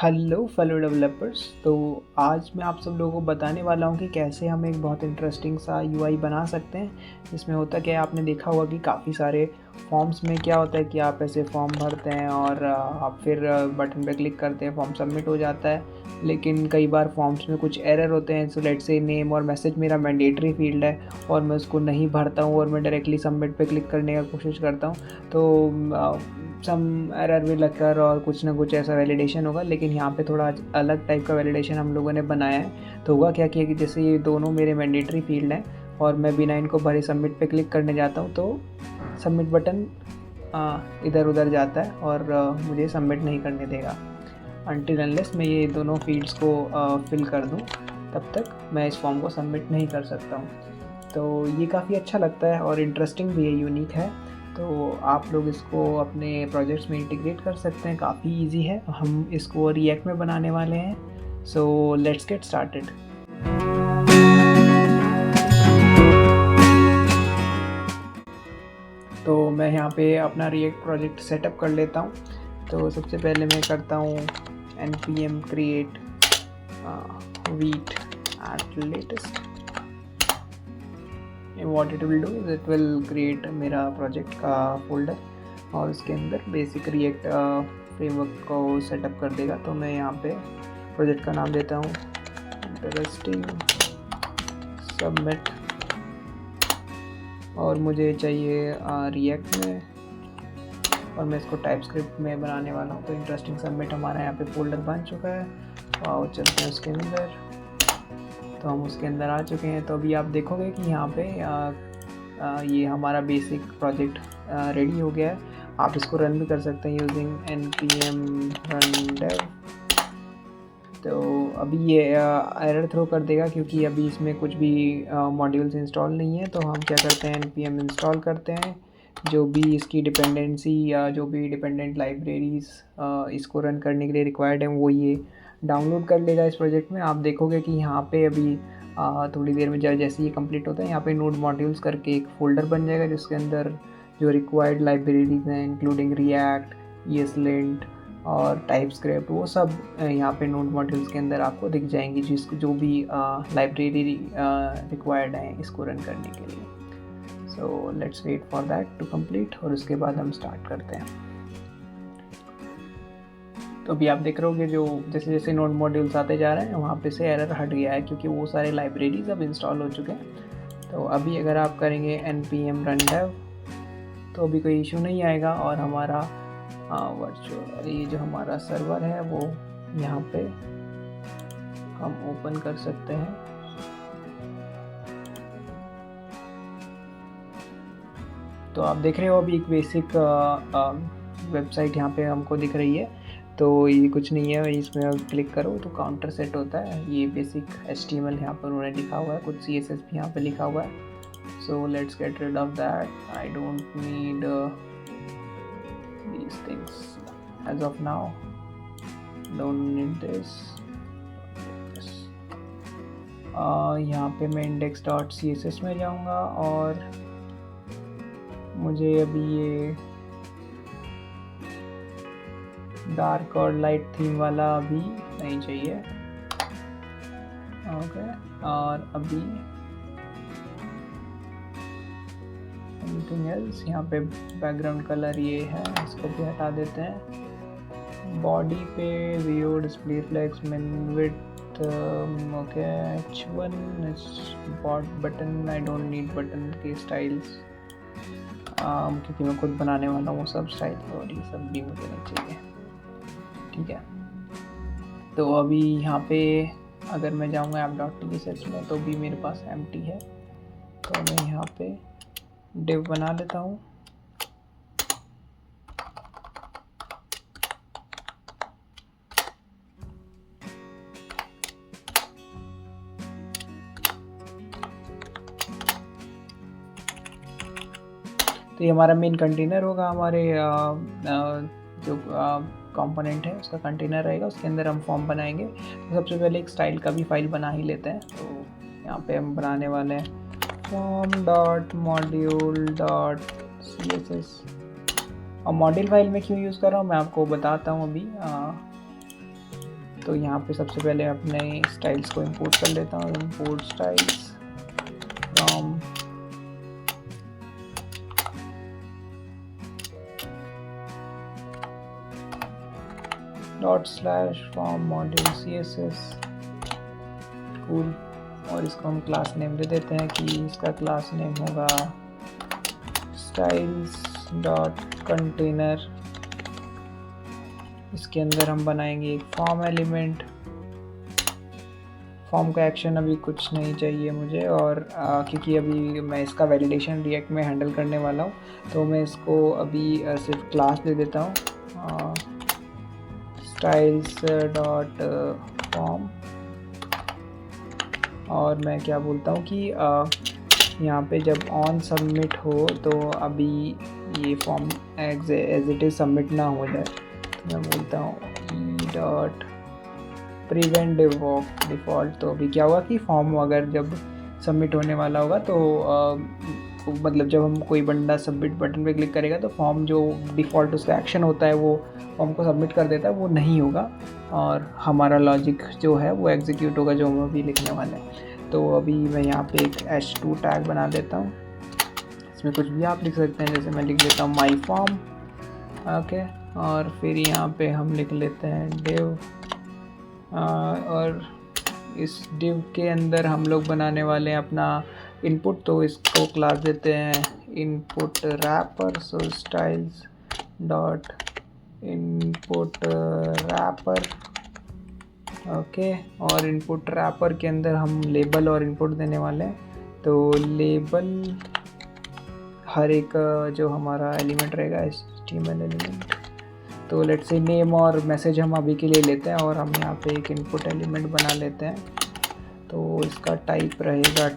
Hello fellow developers. तो आज मैं आप सब लोगों को बताने वाला हूँ कि कैसे हम एक बहुत इंटरेस्टिंग सा यूआई बना सकते हैं। इसमें होता क्या है, आपने देखा होगा कि काफ़ी सारे फॉर्म्स में क्या होता है कि आप ऐसे फॉर्म भरते हैं और आप फिर बटन पे क्लिक करते हैं, फॉर्म सबमिट हो जाता है। लेकिन कई बार फॉर्म्स में कुछ एरर होते हैं। सो लेट्स से नेम और मैसेज मेरा मैंडेटरी फील्ड है और मैं उसको नहीं भरता हूँ और मैं डायरेक्टली सबमिट पे क्लिक करने का कोशिश करता हूँ, तो सम एरर विल अकर और कुछ ना कुछ ऐसा वैलिडेशन होगा। लेकिन यहाँ पे थोड़ा अलग टाइप का वैलिडेशन हम लोगों ने बनाया है। तो हुआ क्या किया कि जैसे ये दोनों मेरे मैंडेटरी फील्ड हैं और मैं बिना इनको भरे सबमिट पे क्लिक करने जाता हूँ, तो सबमिट बटन इधर उधर जाता है और मुझे सबमिट नहीं करने देगा अनटिल अनलेस मैं ये दोनों फील्ड्स को फिल कर दूँ। तब तक मैं इस फॉर्म को सबमिट नहीं कर सकता हूँ। तो ये काफ़ी अच्छा लगता है और इंटरेस्टिंग भी है, यूनिक है। तो आप लोग इसको अपने प्रोजेक्ट्स में इंटीग्रेट कर सकते हैं, काफ़ी इजी है। हम इसको रिएक्ट में बनाने वाले हैं। सो लेट्स गेट स्टार्टेड। तो मैं यहाँ पे अपना रिएक्ट प्रोजेक्ट सेटअप कर लेता हूँ। तो सबसे पहले मैं करता हूँ npm create vite at latest। what it will do is it will create मेरा प्रोजेक्ट का फोल्डर और उसके अंदर बेसिक रिएक्ट फ्रेमवर्क को सेटअप कर देगा। तो मैं यहाँ पे प्रोजेक्ट का नाम देता हूँ इंटरेस्टिंग सबमिट और मुझे चाहिए रिएक्ट में और मैं इसको टाइपस्क्रिप्ट में बनाने वाला हूँ। तो इंटरेस्टिंग सबमिट हमारा यहाँ पे फोल्डर बन चुका है और चलते हैं उसके अंदर। तो हम उसके अंदर आ चुके हैं। तो अभी आप देखोगे कि यहाँ पे ये हमारा बेसिक प्रोजेक्ट रेडी हो गया है। आप इसको रन भी कर सकते हैं यूजिंग npm run dev। तो अभी ये एरर थ्रो कर देगा क्योंकि अभी इसमें कुछ भी मॉड्यूल्स इंस्टॉल नहीं है। तो हम क्या करते हैं, npm इंस्टॉल करते हैं। जो भी इसकी डिपेंडेंसी या जो भी डिपेंडेंट लाइब्रेरीज इसको रन करने के लिए रिक्वायर्ड है वो ये डाउनलोड कर लेगा इस प्रोजेक्ट में। आप देखोगे कि यहाँ पे अभी थोड़ी देर में जैसे ये कंप्लीट होता है, यहाँ पे नोड मॉड्यूल्स करके एक फ़ोल्डर बन जाएगा जिसके अंदर जो रिक्वायर्ड लाइब्रेरीज हैं इंक्लूडिंग रिएक्ट, ESLint और टाइपस्क्रिप्ट, वो सब यहाँ पे नोड मॉड्यूल्स के अंदर आपको दिख जाएंगी, जिसको जो भी लाइब्रेरी रिक्वायर्ड है इसको रन करने के लिए। So let's wait for that to complete और उसके बाद हम स्टार्ट करते हैं। तो अभी आप देख रहे होगे जो जैसे जैसे नोड मॉड्यूल्स आते जा रहे हैं वहाँ पे से एरर हट गया है क्योंकि वो सारे लाइब्रेरीज अब इंस्टॉल हो चुके हैं। तो अभी अगर आप करेंगे npm run dev तो अभी कोई इशू नहीं आएगा और हमारा वर्चुअल ये जो हमारा सर्वर है वो यहाँ पे हम ओपन कर सकते हैं। तो आप देख रहे हो अभी एक बेसिक वेबसाइट यहाँ पे हमको दिख रही है। तो ये कुछ नहीं है, इसमें आप क्लिक करो तो काउंटर सेट होता है। ये बेसिक HTML यहाँ पर उन्होंने लिखा हुआ है, कुछ CSS भी यहाँ पे लिखा हुआ है। So let's get rid of that. I don't need these things as of now, don't need this। यहाँ पे मैं index.css में जाऊँगा और मुझे अभी ये डार्क और लाइट थीम वाला अभी नहीं चाहिए। ओके, और अभी एनीथिंग एल्स, यहाँ पे बैकग्राउंड कलर ये है, इसको भी हटा देते हैं। बॉडी पे view display flex main width, okay H1 button, I don't need button के स्टाइल्स क्योंकि मैं खुद बनाने वाला हूँ सब स्टाइल और ये सब भी मुझे नहीं चाहिए। ठीक है, तो अभी यहाँ पे अगर मैं जाऊँगा app.tsx में तो भी मेरे पास एम्प्टी है। तो मैं यहाँ पे div बना लेता हूँ। तो ये हमारा मेन कंटेनर होगा, हमारे जो कंपोनेंट है उसका कंटेनर रहेगा, उसके अंदर हम फॉर्म बनाएंगे। तो सबसे पहले एक स्टाइल का भी फाइल बना ही लेते हैं। तो यहाँ पे हम बनाने वाले हैं form.module.css। और मॉड्यूल फाइल में क्यों यूज़ कर रहा हूँ मैं आपको बताता हूँ अभी। तो यहाँ पे सबसे पहले अपने स्टाइल्स को इंपोर्ट कर लेता हूँ। Import styles from ./form module css। Cool. और इसको हम क्लास नेम दे देते हैं कि इसका क्लास नेम होगा styles.container। इसके अंदर हम बनाएंगे एक फॉर्म एलिमेंट। फॉर्म का एक्शन अभी कुछ नहीं चाहिए मुझे, और क्योंकि अभी मैं इसका वैलिडेशन रिएक्ट में हैंडल करने वाला हूँ, तो मैं इसको अभी सिर्फ क्लास दे देता हूँ styles.form। और मैं क्या बोलता हूँ कि यहाँ पे जब ऑन सबमिट हो तो अभी ये form as it is submit ना हो जाए, तो मैं बोलता हूँ prevent डिफ़ॉल्ट। तो अभी क्या हुआ कि फॉर्म अगर जब सबमिट होने वाला होगा तो मतलब जब हम कोई बंदा सबमिट बटन पे क्लिक करेगा तो फॉर्म जो डिफ़ॉल्ट उसका एक्शन होता है वो फॉर्म को सबमिट कर देता है, वो नहीं होगा और हमारा लॉजिक जो है वो एग्जीक्यूट होगा जो हम अभी लिखने वाले हैं। तो अभी मैं यहाँ पे एक h2 टैग बना देता हूँ। इसमें कुछ भी आप लिख सकते हैं, जैसे मैं लिख देता हूँ माई फॉर्म। ओके, और फिर यहाँ पे हम लिख लेते हैं div। और इस div के अंदर हम लोग बनाने वाले हैं अपना इनपुट, तो इसको क्लास देते हैं input wrapper. So styles dot input wrapper. Okay, और इनपुट रैपर के अंदर हम लेबल और इनपुट देने वाले हैं। तो लेबल हर एक जो हमारा एलिमेंट रहेगा HTML एलिमेंट, तो लेट्स से नेम और मैसेज हम अभी के लिए लेते हैं और हम यहाँ पे एक इनपुट एलिमेंट बना लेते हैं। तो इसका टाइप रहेगा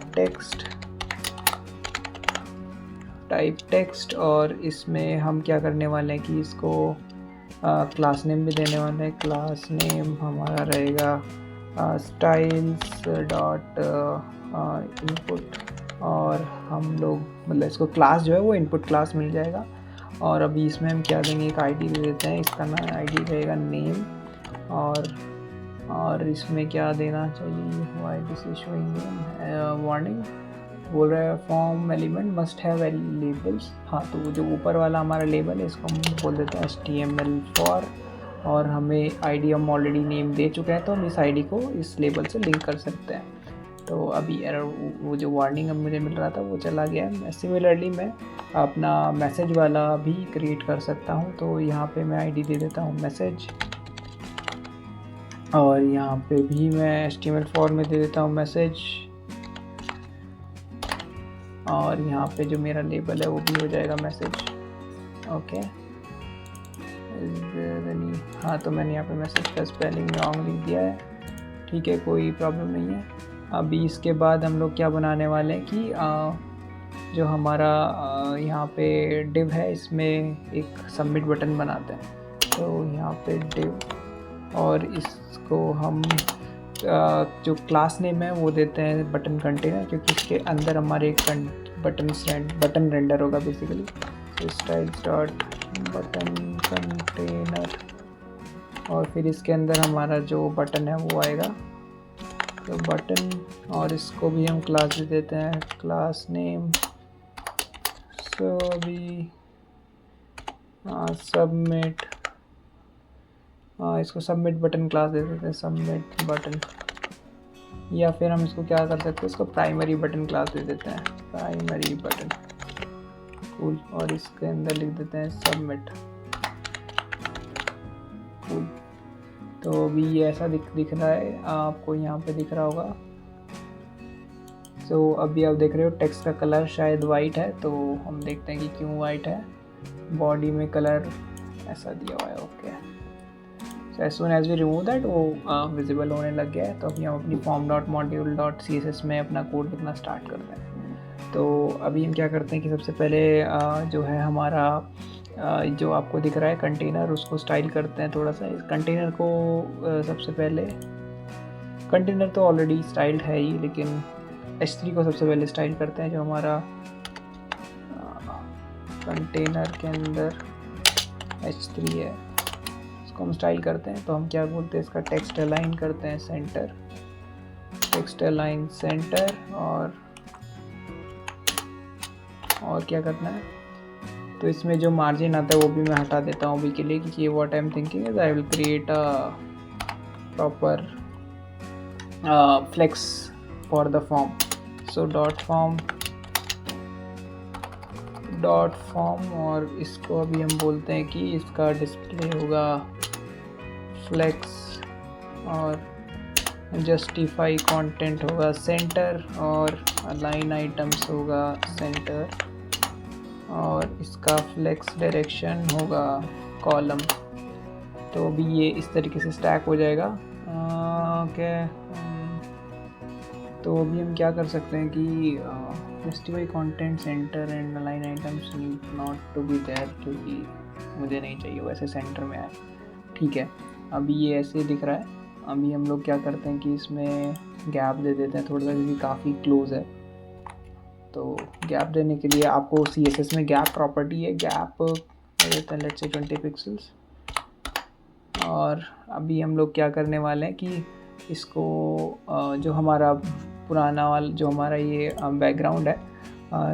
टेक्स्ट, और इसमें हम क्या करने वाले हैं कि इसको क्लास नेम भी देने वाले हैं। क्लास नेम हमारा रहेगा स्टाइल्स डॉट इनपुट, और हम लोग मतलब इसको क्लास जो है वो इनपुट क्लास मिल जाएगा। और अभी इसमें हम क्या देंगे, एक आईडी दे देते हैं, इसका ना आईडी रहेगा नेम। और इसमें क्या देना चाहिए, why this is showing warning बोल रहा है form element must have labels. हाँ, तो जो ऊपर वाला हमारा लेबल है इसको हम बोल देते हैं HTML4, और हमें आईडी हम ऑलरेडी नेम दे चुके हैं तो हम इस आईडी को इस लेबल से लिंक कर सकते हैं। तो अभी एरर वो जो वार्निंग अब मुझे मिल रहा था वो चला गया है। सिमिलरली मैं अपना मैसेज वाला भी क्रिएट कर सकता हूँ। तो यहाँ पे मैं आईडी दे देता हूँ मैसेज, और यहाँ पे भी मैं HTML4 में दे देता हूँ मैसेज, और यहाँ पे जो मेरा लेबल है वो भी हो जाएगा मैसेज। ओके, हाँ, तो मैंने यहाँ पे मैसेज का स्पेलिंग रॉन्ग लिख दिया है, ठीक है, कोई प्रॉब्लम नहीं है। अभी इसके बाद हम लोग क्या बनाने वाले हैं कि जो हमारा यहाँ पे div है इसमें एक सबमिट बटन बनाते हैं। तो यहाँ पे div, और इसको हम जो क्लास नेम है वो देते हैं बटन कंटेनर, क्योंकि इसके अंदर हमारे एक बटन रेंडर होगा बेसिकली। तो स्टाइल्स डॉट बटन कंटेनर, और फिर इसके अंदर हमारा जो बटन है वो आएगा, तो बटन, और इसको भी हम क्लास दे देते हैं क्लास नेम। सो अभी सबमिट, इसको सबमिट बटन क्लास दे देते हैं, सबमिट बटन, या फिर हम इसको क्या कर सकते हैं, इसको प्राइमरी बटन क्लास दे देते हैं, प्राइमरी बटन। कूल, और इसके अंदर लिख देते हैं सबमिट। कूल, तो अभी ये ऐसा दिख रहा है, आपको यहाँ पे दिख रहा होगा। तो अभी आप देख रहे हो टेक्स्ट का कलर शायद वाइट है, तो हम देखते हैं कि क्यों वाइट है। बॉडी में कलर ऐसा दिया हुआ है। Okay, so as soon as we remove that वो विजिबल होने लग गया है। तो अभी हम अपनी form.module.css में अपना कोड लिखना स्टार्ट करते हैं। तो अभी हम क्या करते हैं कि सबसे पहले जो है हमारा जो आपको दिख रहा है कंटेनर, उसको स्टाइल करते हैं थोड़ा सा। इस कंटेनर को सबसे पहले, कंटेनर तो ऑलरेडी स्टाइल्ड है ही, लेकिन h3 को सबसे पहले स्टाइल करते हैं। जो हमारा कंटेनर के अंदर h3 है इसको हम स्टाइल करते हैं तो हम क्या बोलते हैं, इसका टेक्स्ट अलाइन करते हैं सेंटर, टेक्स्ट अलाइन सेंटर। और क्या करना है, तो इसमें जो मार्जिन आता है वो भी मैं हटा देता हूँ अभी के लिए, क्योंकि what I am thinking is I will create a proper flex for the form. So dot form और इसको अभी हम बोलते हैं कि इसका डिस्प्ले होगा फ्लेक्स और जस्टिफाई कंटेंट होगा सेंटर और अलाइन आइटम्स होगा सेंटर और इसका फ्लेक्स डायरेक्शन होगा कॉलम। तो अभी ये इस तरीके से स्टैक हो जाएगा। ओके, तो अभी हम क्या कर सकते हैं कि justify content center and align items need not to be there, क्योंकि मुझे नहीं चाहिए वैसे सेंटर में आए। ठीक है, अभी ये ऐसे दिख रहा है। अभी हम लोग क्या करते हैं कि इसमें गैप दे देते हैं थोड़ा सा, क्योंकि काफ़ी क्लोज है। तो गैप देने के लिए आपको CSS में गैप प्रॉपर्टी है, गैप दे देते हैं लेट्स से 20 पिक्सल्स। और अभी हम लोग क्या करने वाले हैं कि इसको जो हमारा पुराना वाला जो हमारा ये बैकग्राउंड है,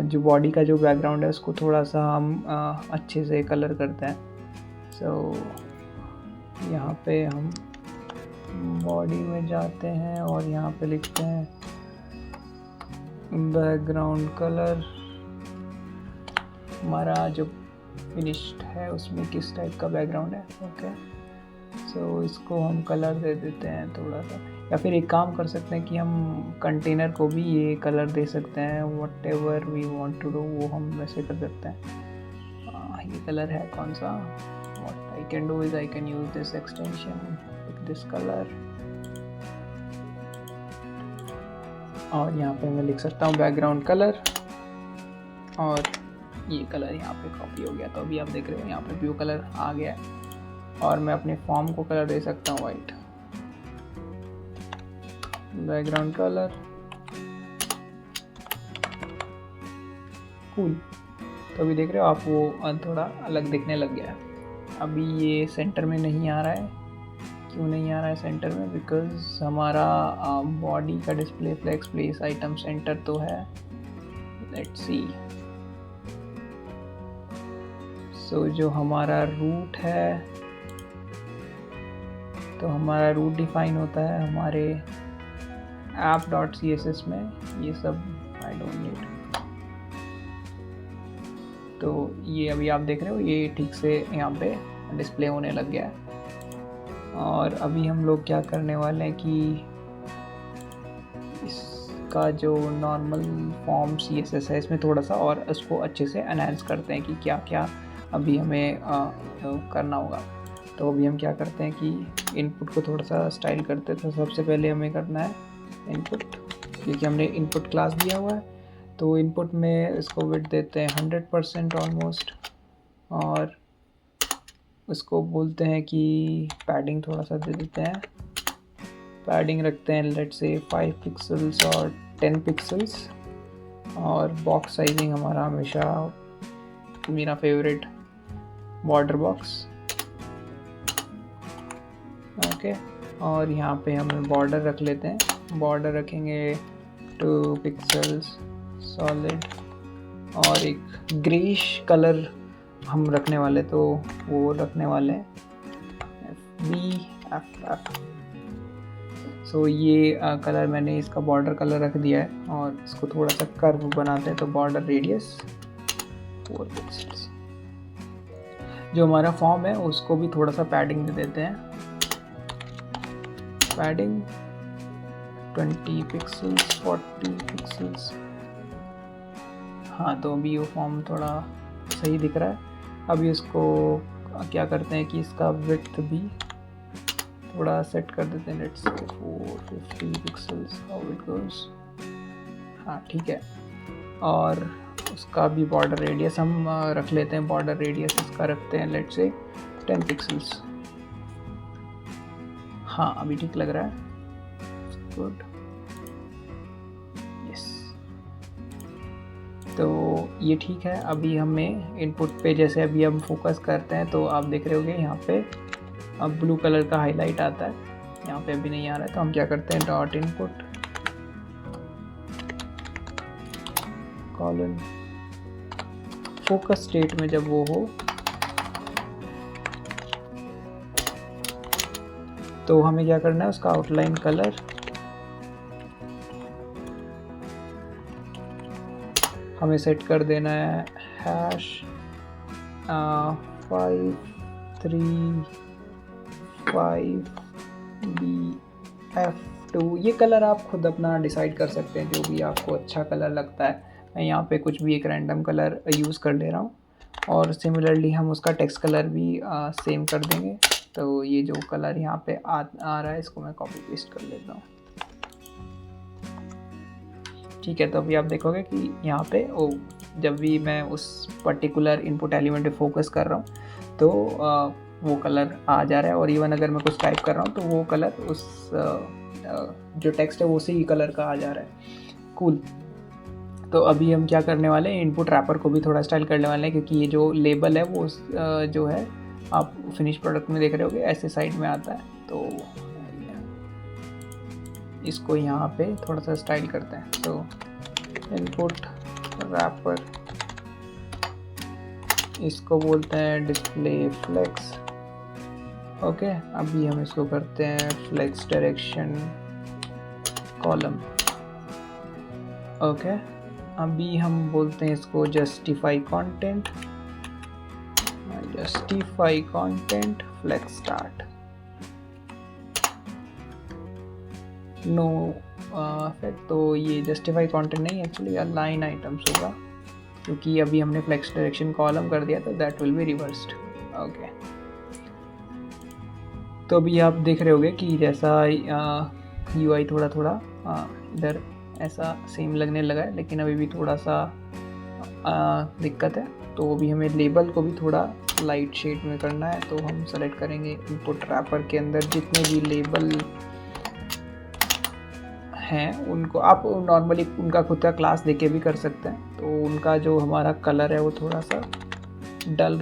जो बॉडी का जो बैकग्राउंड है उसको थोड़ा सा हम अच्छे से कलर करते हैं। सो यहाँ पे हम बॉडी में जाते हैं और यहाँ पे लिखते हैं बैकग्राउंड कलर। हमारा जो फिनिश्ड है उसमें किस टाइप का बैकग्राउंड है। ओके, सो इसको हम कलर दे देते हैं थोड़ा सा, या फिर एक काम कर सकते हैं कि हम कंटेनर को भी ये कलर दे सकते हैं। Whatever we want to do वो हम वैसे कर सकते हैं। ये कलर है कौन सा, what I can do is I can use this extension with this colour और यहाँ पे मैं लिख सकता हूँ बैकग्राउंड कलर और ये कलर यहाँ पे कॉपी हो गया। तो अभी आप देख रहे हो यहाँ पे ब्लू कलर आ गया है और मैं अपने फॉर्म को कलर दे सकता हूँ वाइट, बैकग्राउंड कलर कूल। तो अभी देख रहे हो आप वो थोड़ा अलग दिखने लग गया है। अभी ये सेंटर में नहीं आ रहा है, क्यों नहीं आ रहा है सेंटर में, बिकॉज हमारा बॉडी का display flex place item center तो है। लेट्स सी, सो जो हमारा रूट है, तो हमारा रूट डिफाइन होता है हमारे app.css में, ये सब आई डोंट नीड। तो ये अभी आप देख रहे हो ये ठीक से यहाँ पे डिस्प्ले होने लग गया है। और अभी हम लोग क्या करने वाले हैं कि इसका जो नॉर्मल फॉर्म CSS है इसमें थोड़ा सा और उसको अच्छे से एनहांस करते हैं कि क्या क्या अभी हमें करना होगा। तो अभी हम क्या करते हैं कि इनपुट को थोड़ा सा स्टाइल करते हैं। तो सबसे पहले हमें करना है इनपुट, क्योंकि हमने इनपुट क्लास दिया हुआ है। तो इनपुट में इसको विड्थ देते हैं 100% ऑलमोस्ट और उसको बोलते हैं कि पैडिंग थोड़ा सा दे देते हैं। पैडिंग रखते हैं लेट्स से 5 पिक्सल्स और 10 पिक्सल्स और बॉक्स साइजिंग हमारा हमेशा मेरा फेवरेट बॉर्डर बॉक्स। ओके, और यहाँ पे हम बॉर्डर रख लेते हैं, बॉर्डर रखेंगे 2 पिक्सल्स सॉलिड और एक ग्रेइश कलर हम रखने वाले, तो वो रखने वाले FBFF। सो ये कलर मैंने इसका बॉर्डर कलर रख दिया है और इसको थोड़ा सा कर्व बनाते हैं। तो बॉर्डर रेडियस 4 पिक्सल्स। जो हमारा फॉर्म है उसको भी थोड़ा सा पैडिंग दे देते हैं, पैडिंग 20 पिक्सल्स 40 पिक्सल्स। हाँ, तो अभी वो फॉर्म थोड़ा सही दिख रहा है। अभी इसको क्या करते हैं कि इसका विड्थ भी थोड़ा सेट कर देते हैं, let's say 450 pixels, how it goes. हाँ ठीक है, और उसका भी बॉर्डर रेडियस हम रख लेते हैं, बॉर्डर रेडियस इसका रखते हैं लेट्स से 10 पिक्सल्स। हाँ अभी ठीक लग रहा है, गुड, यस। तो ये ठीक है। अभी हमें इनपुट पे जैसे अभी हम फोकस करते हैं तो आप देख रहे होगे यहाँ पे अब ब्लू कलर का हाईलाइट आता है, यहाँ पे अभी नहीं आ रहा है, तो हम क्या करते हैं dot input colon focus state में जब वो हो तो हमें क्या करना है उसका आउटलाइन कलर हमें सेट कर देना है हैश 535BF2। ये कलर आप खुद अपना डिसाइड कर सकते हैं, जो भी आपको अच्छा कलर लगता है। मैं यहाँ पे कुछ भी एक रैंडम कलर यूज़ कर ले रहा हूँ, और सिमिलरली हम उसका टेक्स्ट कलर भी सेम कर देंगे। तो ये जो कलर यहाँ पे आ रहा है इसको मैं कॉपी पेस्ट कर लेता हूँ। ठीक है, तो अभी आप देखोगे कि यहाँ पे जब भी मैं उस पर्टिकुलर इनपुट एलिमेंट पे फोकस कर रहा हूँ तो वो कलर आ जा रहा है, और इवन अगर मैं कुछ टाइप कर रहा हूँ तो वो कलर उस जो टेक्स्ट है वो उसी कलर का आ जा रहा है। कूल। तो अभी हम क्या करने वाले हैं, इनपुट रैपर को भी थोड़ा स्टाइल करने वाले हैं, क्योंकि ये जो लेबल है वो जो है आप फिनिश प्रोडक्ट में देख रहे होगे ऐसे साइड में आता है। तो इसको यहाँ पे थोड़ा सा स्टाइल करते हैं। तो इनपुट रैपर, इसको बोलते हैं डिस्प्ले फ्लेक्स। ओके, अभी हम इसको करते हैं फ्लेक्स डायरेक्शन कॉलम। ओके, अभी हम बोलते हैं इसको justify content flex start. No effect, तो ये जस्टिफाई कंटेंट नहीं, एक्चुअली अलाइन आइटम्स होगा, क्योंकि अभी हमने फ्लेक्स डायरेक्शन कॉलम कर दिया तो that will be reversed. Okay, तो अभी आप देख रहे होगे कि जैसा UI थोड़ा थोड़ा इधर ऐसा सेम लगने लगा है, लेकिन अभी भी थोड़ा सा दिक्कत है। तो अभी हमें लेबल को भी थोड़ा लाइट शेड में करना है। तो हम सेलेक्ट करेंगे इनपुट रैपर के अंदर जितने भी लेबल हैं उनको आप नॉर्मली उनका खुद का क्लास देके भी कर सकते हैं। तो उनका जो हमारा कलर है वो थोड़ा सा डल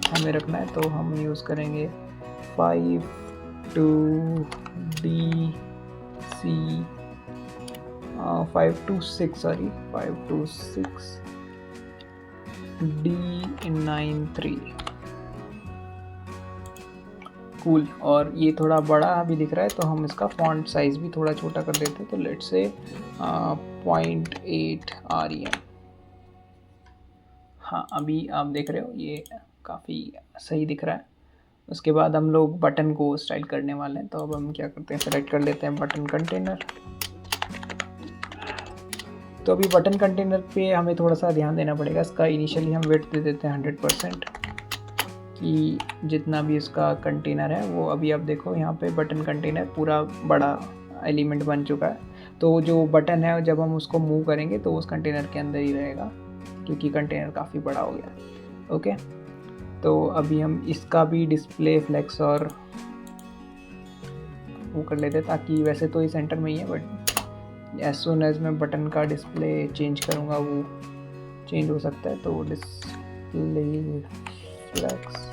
हमें रखना है। तो हम यूज़ करेंगे 526 D93। कूल। और ये थोड़ा बड़ा अभी दिख रहा है तो हम इसका फॉन्ट साइज़ भी थोड़ा छोटा कर देते हैं। तो लेट्स से 0.8 REM। हाँ, अभी आप देख रहे हो ये काफ़ी सही दिख रहा है। उसके बाद हम लोग बटन को स्टाइल करने वाले हैं। तो अब हम क्या करते हैं, सेलेक्ट कर लेते हैं बटन कंटेनर। तो अभी बटन कंटेनर पे हमें थोड़ा सा ध्यान देना पड़ेगा। इसका इनिशियली हम वेट दे देते हैं 100%, कि जितना भी इसका कंटेनर है वो, अभी आप देखो यहाँ पे बटन कंटेनर पूरा बड़ा एलिमेंट बन चुका है। तो जो बटन है जब हम उसको मूव करेंगे तो उस कंटेनर के अंदर ही रहेगा, क्योंकि कंटेनर काफ़ी बड़ा हो गया। ओके, तो अभी हम इसका भी डिस्प्ले फ्लेक्स और वो कर लेते हैं, ताकि वैसे तो ये सेंटर में ही है, बट एज सुन एज मैं बटन का डिस्प्ले चेंज करूँगा वो चेंज हो सकता है। तो display flex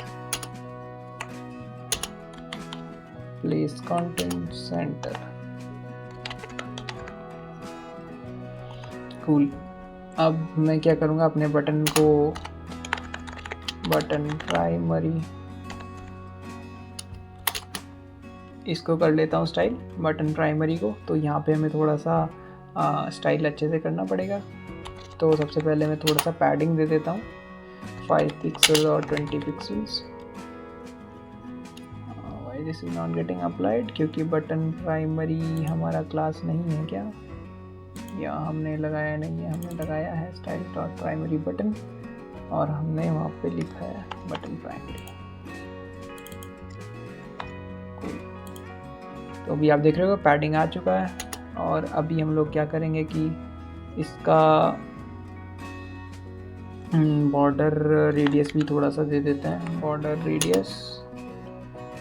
place content center. Cool. अब मैं क्या करूँगा, अपने बटन को बटन प्राइमरी इसको कर लेता हूँ स्टाइल बटन प्राइमरी को। तो यहाँ पे हमें थोड़ा सा स्टाइल अच्छे से करना पड़ेगा। तो सबसे पहले मैं थोड़ा सा पैडिंग दे देता हूँ 5 पिक्सल और 20 pixels. Why this is not getting applied, क्योंकि बटन प्राइमरी हमारा क्लास नहीं है क्या, या हमने लगाया नहीं है। हमने लगाया है स्टाइल डॉट प्राइमरी बटन, और हमने वहाँ पे लिखा है बटन प्राइमरी। तो अभी आप देख रहे हो पैडिंग आ चुका है। और अभी हम लोग क्या करेंगे कि इसका बॉर्डर रेडियस भी थोड़ा सा दे देते हैं। Border radius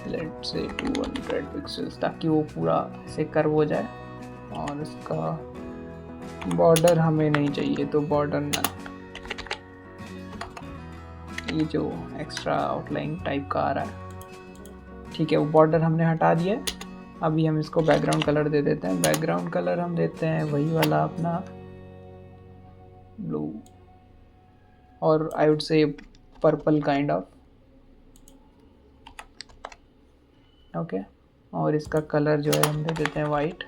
let's say 200 pixels, ताकि वो पूरा से कर्व हो जाए। और इसका बॉर्डर हमें नहीं चाहिए, तो बॉर्डर नट, ये जो एक्स्ट्रा आउटलाइन टाइप का आ रहा है, ठीक है, वो बॉर्डर हमने हटा दिया है। अभी हम इसको बैकग्राउंड कलर दे देते हैं। बैकग्राउंड कलर हम देते हैं वही वाला अपना ब्लू, और I would say purple kind of. Okay, और इसका कलर जो है हम दे देते हैं वाइट।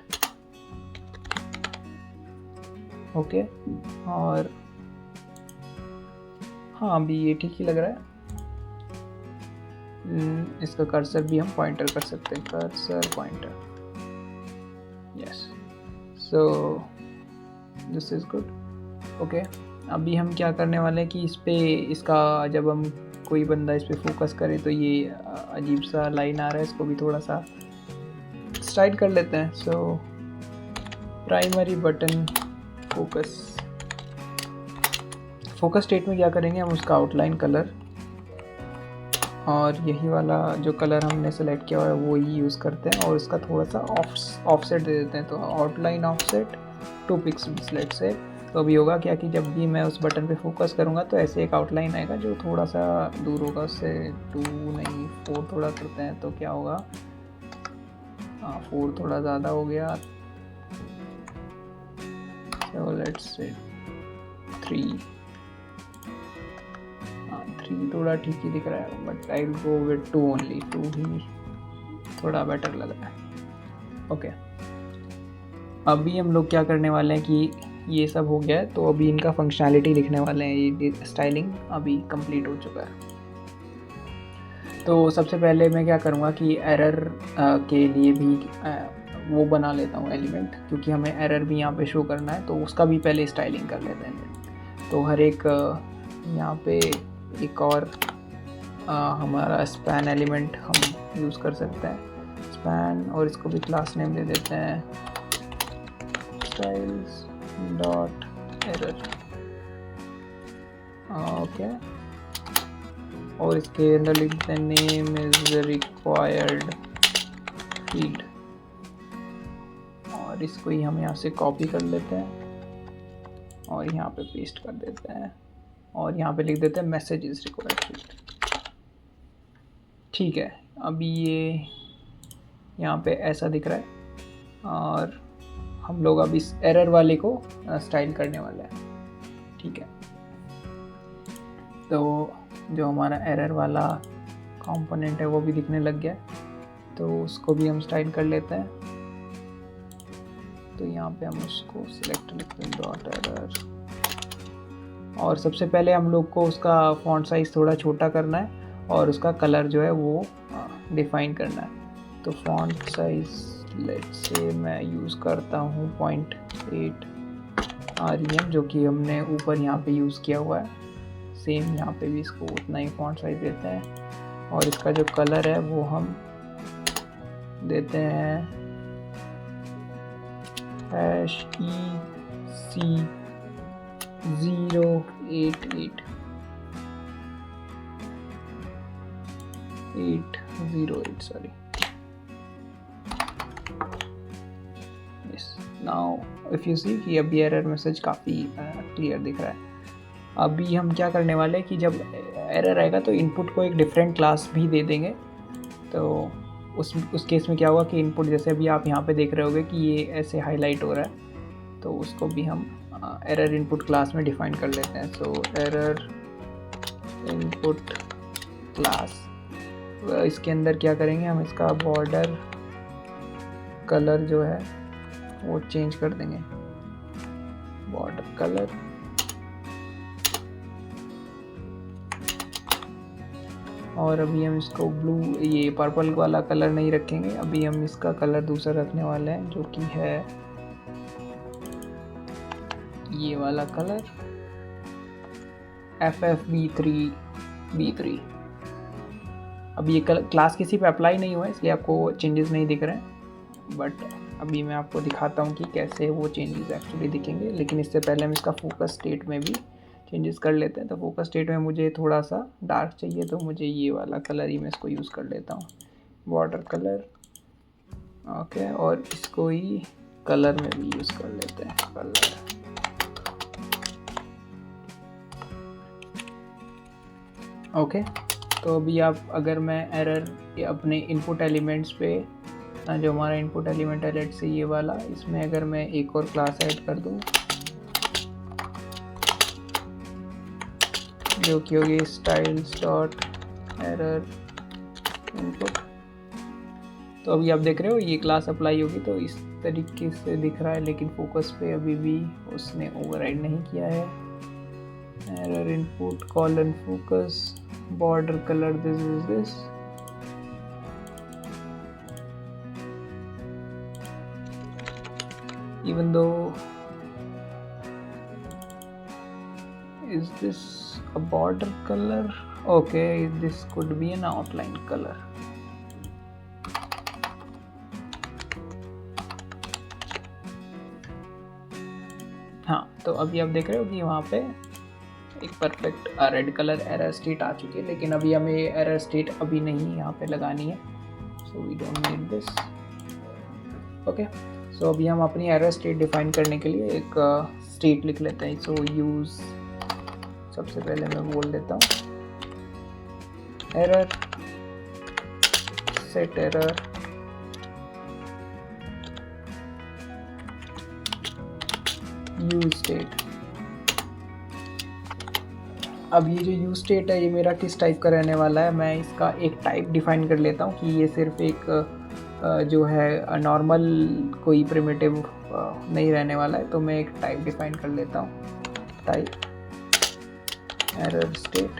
ओके, और हाँ अभी ये ठीक ही लग रहा है। इसका कर्सर भी हम पॉइंटर कर सकते हैं, cursor pointer, yes, so this is good. Okay, अभी हम क्या करने वाले हैं कि इस पे इसका जब हम कोई बंदा इस पे फोकस करे तो ये अजीब सा लाइन आ रहा है, इसको भी थोड़ा सा स्टाइल कर लेते हैं। So primary button focus state में क्या करेंगे, हम उसका आउटलाइन कलर और यही वाला जो कलर हमने सेलेक्ट किया हुआ है वो ही यूज़ करते हैं, और इसका थोड़ा सा ऑफसेट दे देते हैं। तो outline offset 2 pixels let's say. तो अभी होगा क्या कि जब भी मैं उस बटन पे फोकस करूँगा तो ऐसे एक आउटलाइन आएगा जो थोड़ा सा दूर होगा, उससे 2 नहीं 4 थोड़ा करते हैं तो क्या होगा, 4 थोड़ा ज़्यादा हो गया, so let's say 3 थोड़ा ठीक ही दिख रहा है, but I will go with 2 only, 2 ही थोड़ा बेटर लग रहा है। ओके, अभी हम लोग क्या करने वाले हैं कि ये सब हो गया है, तो अभी इनका फंक्शनैलिटी लिखने वाले हैं। ये स्टाइलिंग अभी कंप्लीट हो चुका है। तो सबसे पहले मैं क्या करूँगा कि एरर के लिए भी वो बना लेता हूँ एलिमेंट, क्योंकि हमें एरर भी यहाँ पे शो करना है, तो उसका भी पहले स्टाइलिंग कर लेते हैं। तो हर एक यहाँ पे एक और हमारा स्पैन एलिमेंट हम यूज़ कर सकते हैं, स्पैन, और इसको भी क्लास नेम दे देते हैं स्टाइल्स डॉट एरर। ओके, और इसके अंदर लिख देते हैं नेम इज रिक्वायर्ड फील्ड, और इसको ही हम यहाँ से कॉपी कर लेते हैं और यहाँ पे पेस्ट कर देते हैं, और यहाँ पे लिख देते हैं मैसेज इज रिक्वायर्ड फील्ड। ठीक है, अभी ये यहाँ पे ऐसा दिख रहा है, और हम लोग अब इस एरर वाले को स्टाइल करने वाले हैं। ठीक है, तो जो हमारा एरर वाला कंपोनेंट है वो भी दिखने लग गया, तो उसको भी हम स्टाइल कर लेते हैं। तो यहाँ पे हम उसको सिलेक्ट लिखते हैं डॉट एरर, और सबसे पहले हम लोग को उसका फॉन्ट साइज़ थोड़ा छोटा करना है और उसका कलर जो है वो डिफाइन करना है। तो फॉन्ट साइज़ लेट्स से मैं यूज़ करता हूँ 0.8 REM, जो कि हमने ऊपर यहाँ पे यूज़ किया हुआ है। सेम यहाँ पे भी इसको उतना ही फॉन्ट साइज देते हैं, और इसका जो कलर है वो हम देते हैं EC088 808 sorry. Now if you see कि अभी एरर मैसेज काफ़ी क्लियर दिख रहा है। अभी हम क्या करने वाले हैं कि जब एरर आएगा तो इनपुट को एक डिफरेंट क्लास भी दे देंगे। तो उस केस में क्या होगा कि इनपुट जैसे अभी आप यहाँ पे देख रहे होगे कि ये ऐसे हाईलाइट हो रहा है, तो उसको भी हम एरर इनपुट क्लास में डिफाइन कर लेते हैं। सो एरर इनपुट क्लास, इसके अंदर क्या करेंगे, हम इसका बॉर्डर कलर जो है वो चेंज कर देंगे, बॉर्डर कलर, और अभी हम इसको ब्लू, ये पर्पल वाला कलर नहीं रखेंगे, अभी हम इसका कलर दूसरा रखने वाले हैं जो कि है ये वाला कलर FFB3B3। अब ये क्लास किसी पे अप्लाई नहीं हुआ है इसलिए आपको चेंजेस नहीं दिख रहे हैं, बट अभी मैं आपको दिखाता हूँ कि कैसे वो चेंजेस एक्चुअली दिखेंगे। लेकिन इससे पहले हम इसका फोकस स्टेट में भी चेंजेस कर लेते हैं। तो फोकस स्टेट में मुझे थोड़ा सा डार्क चाहिए, तो मुझे ये वाला कलर ही मैं इसको यूज़ कर लेता हूँ, बॉर्डर कलर। ओके, और इसको ही कलर में भी यूज़ कर लेते हैं, कलर। ओके, तो अभी आप अगर मैं एरर अपने इनपुट एलिमेंट्स पे, जो हमारा इनपुट एलिमेंट है लेट से ये वाला, इसमें अगर मैं एक और क्लास ऐड कर दूँ जो कि होगी स्टाइल्स डॉट एरर इनपुट, तो अभी आप देख रहे हो ये क्लास अप्लाई होगी तो इस तरीके से दिख रहा है, लेकिन फोकस पे अभी भी उसने ओवरराइड नहीं किया है। Error input colon focus border colour this is this, even though is this a border color, okay this could be an outline color। हाँ, तो अभी आप देख रहे हो कि वहाँ पे एक perfect red colour error state आ चुकी है, लेकिन अभी हमें एरर स्टेट अभी नहीं यहाँ पे लगानी है, so we don't need this. Okay, so अभी हम अपनी एरर स्टेट डिफाइन करने के लिए एक स्टेट लिख लेते हैं। सो यूज, सबसे पहले मैं बोल देता हूँ error set error use state. अब ये जो यूज स्टेट है ये मेरा किस टाइप का रहने वाला है, मैं इसका एक टाइप डिफाइन कर लेता हूँ कि ये सिर्फ एक जो है नॉर्मल कोई प्रिमिटिव नहीं रहने वाला है, तो मैं एक टाइप डिफाइन कर लेता हूँ, टाइप एरर स्टेट।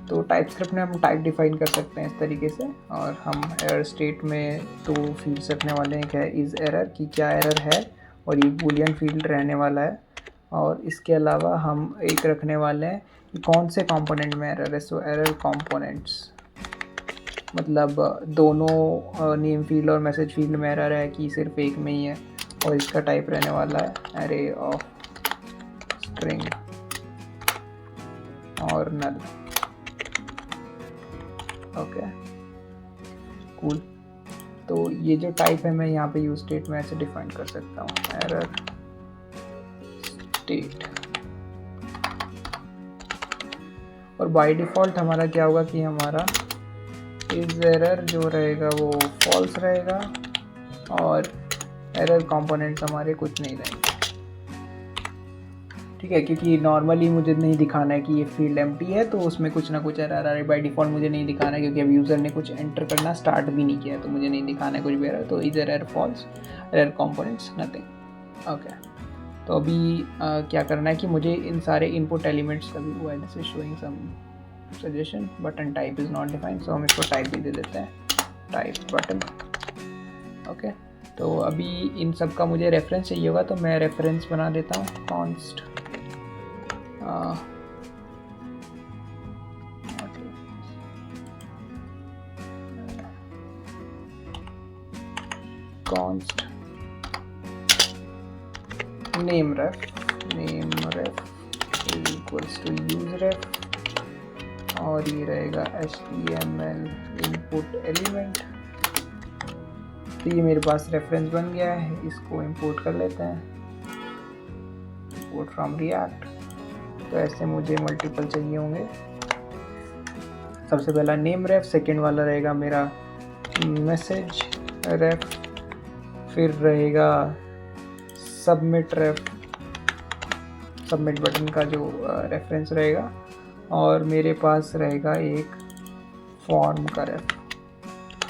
तो टाइपस्क्रिप्ट में हम टाइप डिफाइन कर सकते हैं इस तरीके से, और हम एरर स्टेट में तो फील्ड्स रखने वाले हैं, क्या इज़ एरर की क्या एरर है, और ये बूलियन फील्ड रहने वाला है, और इसके अलावा हम एक रखने वाले हैं कि कौन से कंपोनेंट में एरर है। सो एरर कंपोनेंट्स मतलब दोनों नेम फील्ड और मैसेज फील्ड में एरर है कि सिर्फ एक में ही है, और इसका टाइप रहने वाला है एरे ऑफ स्ट्रिंग और नल। ओके कूल, तो ये जो टाइप है मैं यहाँ पे यूज स्टेट में ऐसे डिफाइन कर सकता हूँ, एरर स्टेट। और बाय डिफ़ॉल्ट हमारा क्या होगा कि हमारा इज एरर जो रहेगा वो फॉल्स रहेगा, और एरर कंपोनेंट्स हमारे कुछ नहीं रहेंगे। ठीक है, क्योंकि नॉर्मली मुझे नहीं दिखाना है कि ये फील्ड एम्प्टी है तो उसमें कुछ ना कुछ एरर आ रहा है। बाय डिफ़ॉल्ट मुझे नहीं दिखाना है क्योंकि अब यूज़र ने कुछ एंटर करना स्टार्ट भी नहीं किया है, तो मुझे नहीं दिखाना है कुछ भी एरर। तो is error false, error components nothing. Okay, तो अभी क्या करना है कि मुझे इन सारे इनपुट एलिमेंट्स का भी हुआ है, this is showing some suggestion button type is not defined, so हम इसको टाइप भी दे देते हैं, टाइप बटन। ओके, तो अभी इन सब का मुझे रेफरेंस चाहिए होगा, तो मैं रेफरेंस बना देता हूँ const const name ref equals to use ref, और ये रहेगा HTML input element। तो ये मेरे पास रेफरेंस बन गया है, इसको इंपोर्ट कर लेते हैं, इंपोर्ट फ्रॉम रिएक्ट। तो ऐसे मुझे मल्टीपल चाहिए होंगे। सबसे पहला नेम रेफ, सेकेंड वाला रहेगा मेरा मैसेज रेफ, फिर रहेगा सबमिट रेफ, सबमिट बटन का जो रेफरेंस रहेगा, और मेरे पास रहेगा एक फॉर्म का